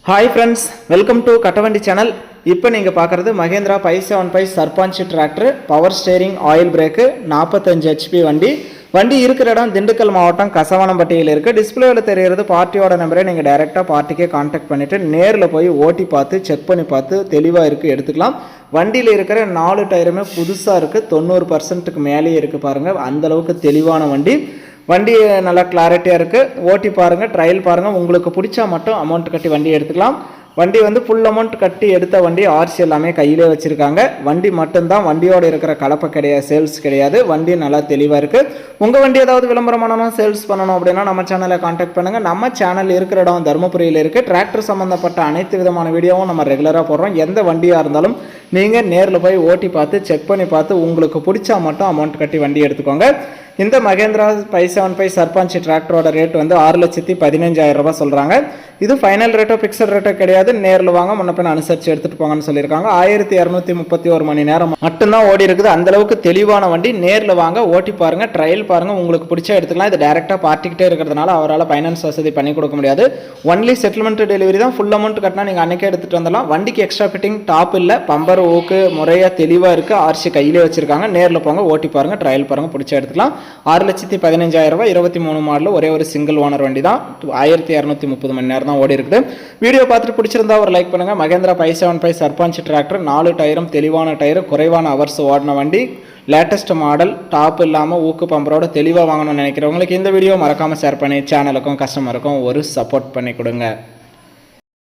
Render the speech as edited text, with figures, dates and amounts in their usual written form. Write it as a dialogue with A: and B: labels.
A: Hi friends, welcome to Kattavandi channel. இப்போ நீங்கள் பார்க்குறது Mahindra 575 Sarpanch tractor, power steering, oil brake, 45 HP வண்டி இருக்கிற இடம் திண்டுக்கல் மாவட்டம் கசவானம்பட்டியில் இருக்குது. டிஸ்பிளேவில் தெரிகிறது பார்ட்டியோட நம்பரை. நீங்கள் டைரெக்டாக பார்ட்டிக்கே கான்டாக்ட் பண்ணிவிட்டு நேரில் போய் ஓட்டி பார்த்து செக் பண்ணி பார்த்து தெளிவாக இருக்குது எடுத்துக்கலாம். வண்டியில் இருக்கிற 4 டயருமே புதுசாக இருக்குது, 90% மேலேயே இருக்குது. பாருங்கள், அந்தளவுக்கு தெளிவான வண்டி. வண்டி நல்லா கிளாரிட்டியாக இருக்குது. ஓட்டி பாருங்கள், ட்ரையல் பாருங்கள். உங்களுக்கு பிடிச்சா மட்டும் அமௌண்ட் கட்டி வண்டி எடுத்துக்கலாம். வண்டி ஃபுல் அமௌண்ட் கட்டி எடுத்த வண்டி, ஆர்சி எல்லாமே கையிலே வச்சுருக்காங்க. வண்டி மட்டும்தான், வண்டியோடு இருக்கிற கலப்பை கிடையாது, சேல்ஸ் கிடையாது. வண்டி நல்லா தெளிவாக இருக்குது. உங்கள் வண்டி ஏதாவது விளம்பரம் பண்ணணும், சேல்ஸ் பண்ணணும் அப்படின்னா நம்ம சேனலை கான்டாக்ட் பண்ணுங்கள். நம்ம சேனல் இருக்கிற இடம் தருமபுரியில் இருக்குது. டிராக்டர் சம்மந்தப்பட்ட அனைத்து விதமான வீடியோவும் நம்ம ரெகுலராக போடுறோம். எந்த வண்டியாக இருந்தாலும் நீங்கள் நேரில் போய் ஓட்டி பார்த்து செக் பண்ணி பார்த்து உங்களுக்கு பிடிச்சா மட்டும் அமௌண்ட் கட்டி வண்டி எடுத்துக்கோங்க. இந்த மகேந்திரா 575 சர்பஞ்ச் டிராக்டரோட ரேட் 6,15,000 ரூபாய் சொல்கிறாங்க. இது ஃபைனல் ரேட்டோ ஃபிக்ஸட் ரேட்டோ கிடையாது. நேரில் வாங்க, முன்ன பின்ன அனுசரித்து எடுத்துகிட்டு போங்கன்னு சொல்லியிருக்காங்க. 1231 மணி நேரம் மட்டும்தான் ஓடி இருக்குது. அந்தளவுக்கு தெளிவான வண்டி. நேரில் வாங்க, ஓட்டி பாருங்கள், ட்ரையல் பாருங்கள். உங்களுக்கு பிடிச்சா எடுத்துக்கலாம். இது டேரெக்டாக பார்ட்டிக்கிட்டே இருக்கிறதுனால அவரால் ஃபைனான்ஸ் வசதி பண்ணி கொடுக்க முடியாது. ஒன்லி செட்டில்மெண்ட் டெலிவரி தான். ஃபுல் அமௌண்ட் கட்டினா நீங்கள் அன்றைக்கே எடுத்துகிட்டு வந்துடலாம். வண்டிக்கு எக்ஸ்ட்ரா ஃபிட்டிங் டாப் இல்லை, பம்பர் ஓக்கு முறையாக தெளிவாக இருக்குது. ஆர்சி கையிலே வச்சுருக்காங்க. நேரில் போங்க, ஓட்டி பாருங்கள், ட்ரையல் பாருங்கள், பிடிச்சா எடுத்துக்கலாம். 6,15,000 ரூபாய், 23 மாடல், ஒரே ஒரு சிங்கிள் ஓனர் வண்டி தான். 1230 மணி நேரம் தான் ஓடி இருக்குது. வீடியோ பார்த்துட்டு பிடிச்சிருந்தா ஒரு லைக் பண்ணுங்கள். மகேந்திரா 575 சர்பஞ்ச் டிராக்டர், 4 டயரும் தெளிவான டயரு, குறைவான ஹவர்ஸ் ஓடின வண்டி, லேட்டஸ்ட் மாடல், டாப் இல்லாமல் ஊக்கு பம்பரோட தெளிவாக வாங்கணும்னு நினைக்கிறவங்களுக்கு இந்த வீடியோ மறக்காமல் ஷேர் பண்ணி சேனலுக்கும் கஸ்டமருக்கும் ஒரு சப்போர்ட் பண்ணி கொடுங்க.